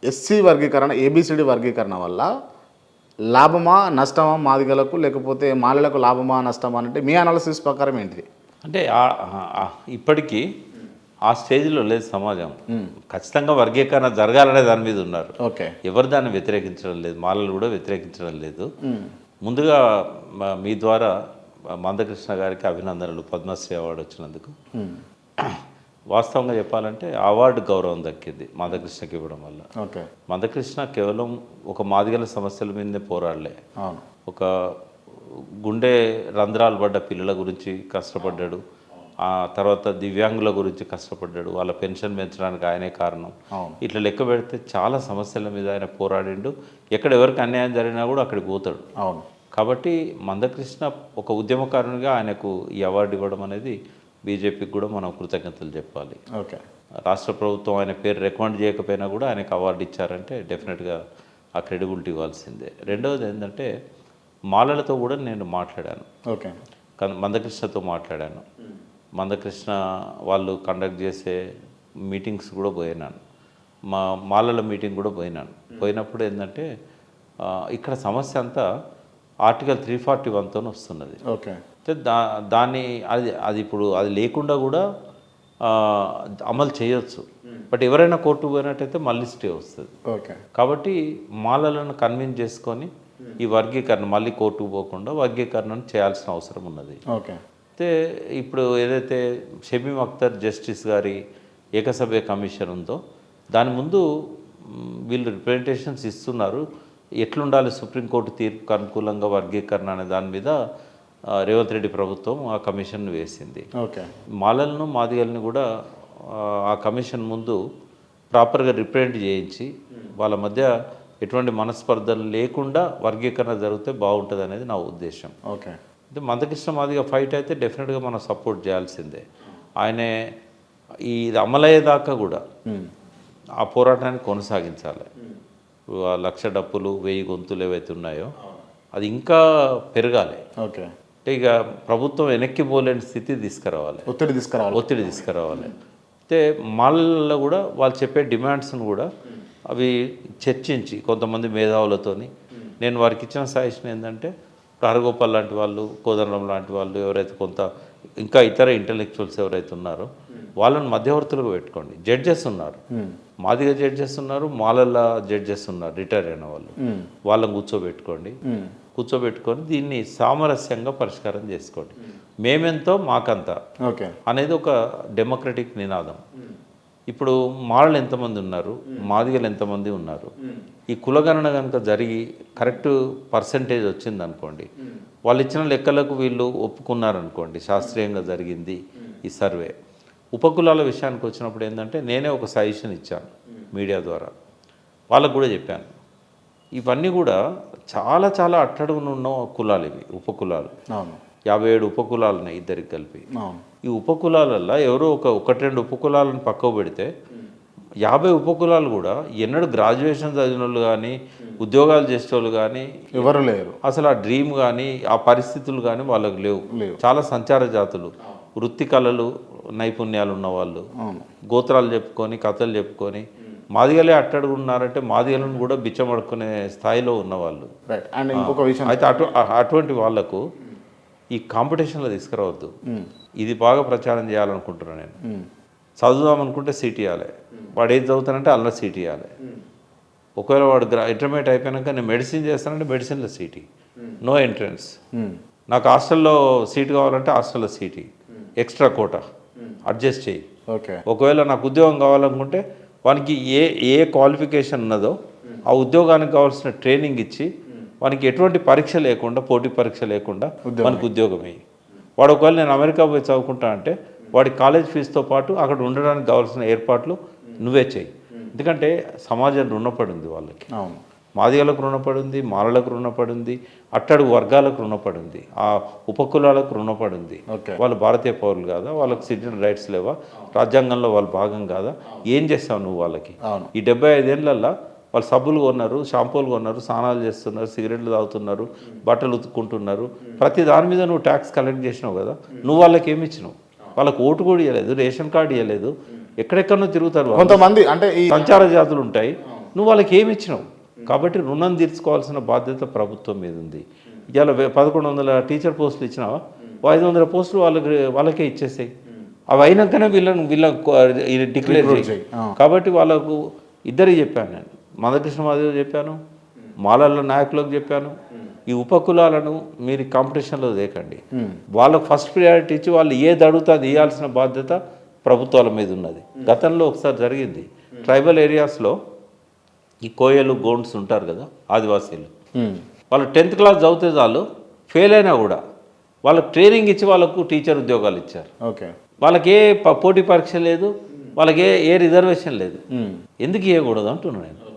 SC వర్గీకరణ, A B C D వర్గీకరణ వల్ల లాభమా నష్టమా మాదిగలకు, లేకపోతే మాలలకు లాభమా నష్టమా అంటే మీ అనాలిసిస్ ప్రకారం ఏంటిది? అంటే ఇప్పటికీ ఆ స్టేజ్లో లేదు సమాజం. ఖచ్చితంగా వర్గీకరణ జరగాలనే దాని మీద ఉన్నారు. ఓకే, ఎవరు దాన్ని వ్యతిరేకించడం లేదు, మాలలు కూడా వ్యతిరేకించడం లేదు. ముందుగా మీ ద్వారా మందకృష్ణ గారికి అభినందనలు, పద్మశ్రీ అవార్డు వచ్చినందుకు. వాస్తవంగా చెప్పాలంటే అవార్డు గౌరవం దక్కింది మందకృష్ణకి ఇవ్వడం వల్ల. ఓకే, మందకృష్ణ కేవలం ఒక మాదిగల సమస్యల మీదనే పోరాడలే, అవును, ఒక గుండె రంధ్రాలు పడ్డ పిల్లల గురించి కష్టపడ్డాడు. ఆ తర్వాత దివ్యాంగుల గురించి కష్టపడ్డాడు, వాళ్ళ పెన్షన్ పెంచడానికి ఆయనే కారణం. ఇట్లా లెక్క పెడితే చాలా సమస్యల మీద ఆయన పోరాడిండు. ఎక్కడ ఎవరికి అన్యాయం జరిగినా కూడా అక్కడికి పోతాడు. అవును. కాబట్టి మందకృష్ణ ఒక ఉద్యమకారునిగా ఆయనకు ఈ అవార్డు ఇవ్వడం అనేది బీజేపీకి కూడా మనం కృతజ్ఞతలు చెప్పాలి. ఓకే, రాష్ట్ర ప్రభుత్వం ఆయన పేరు రికమెండ్ చేయకపోయినా కూడా ఆయనకు అవార్డు ఇచ్చారంటే డెఫినెట్గా ఆ క్రెడిబిలిటీ ఇవ్వాల్సిందే. రెండవది ఏంటంటే మాలలతో కూడా నేను మాట్లాడాను. ఓకే, మందకృష్ణతో మాట్లాడాను. మందకృష్ణ వాళ్ళు కండక్ట్ చేసే మీటింగ్స్ కూడా పోయినాను, మాలల మీటింగ్ కూడా పోయినాను. పోయినప్పుడు ఏంటంటే ఇక్కడ సమస్య అంతా ఆర్టికల్ 341తో వస్తున్నది. ఓకే, దాన్ని అది ఇప్పుడు అది లేకుండా కూడా అమలు చేయొచ్చు. బట్ ఎవరైనా కోర్టుకు పోయినట్టయితే మళ్ళీ స్టే వస్తుంది. ఓకే, కాబట్టి మాలలను కన్విన్స్ చేసుకొని ఈ వర్గీకరణ మళ్ళీ కోర్టుకు పోకుండా వర్గీకరణను చేయాల్సిన అవసరం ఉన్నది. ఓకే. అయితే ఇప్పుడు ఏదైతే షమీమ్ అఖ్తర్ జస్టిస్ గారి ఏకసభ్య కమిషన్ ఉందో దాని ముందు వీళ్ళు రిప్రజెంటేషన్స్ ఇస్తున్నారు. ఎట్లుండాలి సుప్రీంకోర్టు తీర్పుకు అనుకూలంగా వర్గీకరణ అనే దాని మీద రేవంత్ రెడ్డి ప్రభుత్వం ఆ కమిషన్ వేసింది. ఓకే, మాలలను మాదిగలను కూడా ఆ కమిషన్ ముందు ప్రాపర్గా రిప్రజెంట్ చేయించి వాళ్ళ మధ్య ఎటువంటి మనస్పర్ధలు లేకుండా వర్గీకరణ జరిగితే బాగుంటుంది అనేది నా ఉద్దేశం. ఓకే. అంటే మందకృష్ణ మాదిగ ఫైట్ అయితే డెఫినెట్గా మనం సపోర్ట్ చేయాల్సిందే. ఆయనే ఇది అమలయ్యేదాకా కూడా ఆ పోరాటాన్ని కొనసాగించాలి. ఆ 1,00,000 డప్పులు 1000 గొంతులు ఏవైతే ఉన్నాయో అది ఇంకా పెరగాలి. ఓకే. అంటే ఇక ప్రభుత్వం వెనక్కి పోలేని స్థితి తీసుకురావాలి, ఒత్తిడి తీసుకురావాలి. అయితే మాల్లో కూడా వాళ్ళు చెప్పే డిమాండ్స్ను కూడా అవి చర్చించి కొంతమంది మేధావులతోని నేను వారికి ఇచ్చిన సజెషన్ ఏంటంటే హరగోపాల్ లాంటి వాళ్ళు, కోదండరాం లాంటి వాళ్ళు, ఎవరైతే కొంత ఇంకా ఇతర ఇంటలెక్చువల్స్ ఎవరైతే ఉన్నారో వాళ్ళని మధ్యవర్తులుగా పెట్టుకోండి. జడ్జెస్ ఉన్నారు, మాదిగ జడ్జెస్ ఉన్నారు, మాలల జడ్జెస్ ఉన్నారు, రిటైర్ అయిన వాళ్ళు. వాళ్ళని కూర్చోబెట్టుకొని దీన్ని సామరస్యంగా పరిష్కారం చేసుకోండి. మేమెంతో మాకంతా అనేది ఒక డెమోక్రటిక్ నినాదం. ఇప్పుడు మాలలు ఎంతమంది ఉన్నారు, మాదిగలు ఎంతమంది ఉన్నారు, ఈ కులగణన కనుక జరిగి కరెక్ట్ పర్సంటేజ్ వచ్చింది అనుకోండి, వాళ్ళు ఇచ్చిన లెక్కలకు వీళ్ళు ఒప్పుకున్నారనుకోండి, శాస్త్రీయంగా జరిగింది ఈ సర్వే. ఉపకులాల విషయానికి వచ్చినప్పుడు ఏంటంటే నేనే ఒక సజెషన్ ఇచ్చాను మీడియా ద్వారా, వాళ్ళకు కూడా చెప్పాను. ఇవన్నీ కూడా చాలా చాలా అట్టడుగునున్న కులాలు ఇవి, ఉపకులాలు. 57 ఉపకులాలు ఉన్నాయి ఇద్దరికి కలిపి. ఈ ఉపకులాలల్లో ఎవరో 1-2 ఉపకులాలను పక్కకు పెడితే 50 ఉపకులాలు కూడా ఎన్నడూ గ్రాడ్యుయేషన్ చదివిన వాళ్ళు కానీ, ఉద్యోగాలు చేసే వాళ్ళు కానీ ఎవరు లేరు. అసలు ఆ డ్రీమ్ కానీ ఆ పరిస్థితులు కానీ వాళ్ళకు లేవు. చాలా సంచార జాతులు, వృత్తి కళలు నైపుణ్యాలు ఉన్నవాళ్ళు, గోత్రాలు చెప్పుకొని కథలు చెప్పుకొని మాదిగలే అట్టడుగున్నారంటే మాదిగలను కూడా బిచ్చమడుకునే స్థాయిలో ఉన్నవాళ్ళు. అయితే అటువంటి వాళ్లకు ఈ కాంపిటీషన్లో తీసుకురావద్దు. ఇది బాగా ప్రచారం చేయాలనుకుంటున్నాను నేను. చదువుదామనుకుంటే సీట్ ఇవ్వాలి, వాడు ఏది చదువుతానంటే అందులో సీట్ ఇవ్వాలి. ఒకవేళ వాడు ఇంటర్మీడియట్ అయిపోయాక నేను మెడిసిన్ చేస్తానంటే మెడిసిన్లో సీట్, నో ఎంట్రన్స్. నాకు హాస్టల్లో సీట్ కావాలంటే హాస్టల్లో సీట్, ఎక్స్ట్రా కోటా అడ్జస్ట్ చేయి. ఒకవేళ నాకు ఉద్యోగం కావాలనుకుంటే వానికి ఏ క్వాలిఫికేషన్ ఉన్నదో ఆ ఉద్యోగానికి కావాల్సిన ట్రైనింగ్ ఇచ్చి వానికి ఎటువంటి పరీక్ష లేకుండా, పోటీ పరీక్ష లేకుండా వానికి ఉద్యోగం అయ్యి, వాడు ఒకవేళ నేను అమెరికా పోయి చదువుకుంటా అంటే వాడి కాలేజ్ ఫీజుతో పాటు అక్కడ ఉండడానికి కావాల్సిన ఏర్పాట్లు నువ్వే చేయి. ఎందుకంటే సమాజం రుణపడింది వాళ్ళకి, మాదిగలకు రుణపడింది, మాలలకు రుణపడింది, అట్టడుగు వర్గాలకు రుణపడింది, ఆ ఉపకులాలకు రుణపడింది. వాళ్ళు భారతీయ పౌరులు కాదా, వాళ్ళకి సిటిజన్ రైట్స్ లేవా, రాజ్యాంగంలో వాళ్ళు భాగం కాదా, ఏం చేస్తావు నువ్వు వాళ్ళకి? ఈ 75 ఏళ్ళల్లో వాళ్ళు సబ్బులు కొన్నారు, షాంపూలు కొన్నారు, స్నానాలు చేస్తున్నారు, సిగరెట్లు తాగుతున్నారు, బట్టలు ఉతుక్కుంటున్నారు. ప్రతి దాని మీద నువ్వు ట్యాక్స్ కలెక్ట్ చేసినావు కదా, నువ్వు వాళ్ళకి ఏమి ఇచ్చినావు? వాళ్ళకు ఓటు కూడా ఇవ్వలేదు, రేషన్ కార్డు ఇవ్వలేదు, ఎక్కడెక్కడో తిరుగుతారు. కొంతమంది అంటే సంచార జాతులు ఉంటాయి, నువ్వు వాళ్ళకి ఏమి ఇచ్చినావు? కాబట్టి రుణం తీర్చుకోవాల్సిన బాధ్యత ప్రభుత్వం మీద ఉంది. ఇవాళ 1100 టీచర్ పోస్టులు ఇచ్చినావా, 500 పోస్టులు వాళ్ళకే ఇచ్చేసాయి. అవి అయినాకనే వీళ్ళ డిక్లేర్ చేయి. కాబట్టి వాళ్ళకు ఇద్దరికి చెప్పాను నేను, మందకృష్ణ మాదిగ చెప్పాను, మాలల నాయకులకు చెప్పాను, ఈ ఉపకులాలను మీరు కాంపిటీషన్లో దేకండి, వాళ్ళకు ఫస్ట్ ప్రియారిటీ ఇచ్చి వాళ్ళు ఏది అడుగుతా అది ఇవ్వాల్సిన బాధ్యత ప్రభుత్వాల మీద ఉన్నది. గతంలో ఒకసారి జరిగింది, ట్రైబల్ ఏరియాస్లో ఈ కోయలు గోండ్స్ ఉంటారు కదా ఆదివాసీలు, వాళ్ళు 10th క్లాస్ చదివితే చాలు, ఫెయిల్ అయినా కూడా వాళ్ళకు ట్రైనింగ్ ఇచ్చి వాళ్ళకు టీచర్ ఉద్యోగాలు ఇచ్చారు. ఓకే, వాళ్ళకి ఏ పోటీ పరీక్ష లేదు, వాళ్ళకి ఏ రిజర్వేషన్ లేదు. ఎందుకు ఇవ్వకూడదు అంటున్నాను నేను.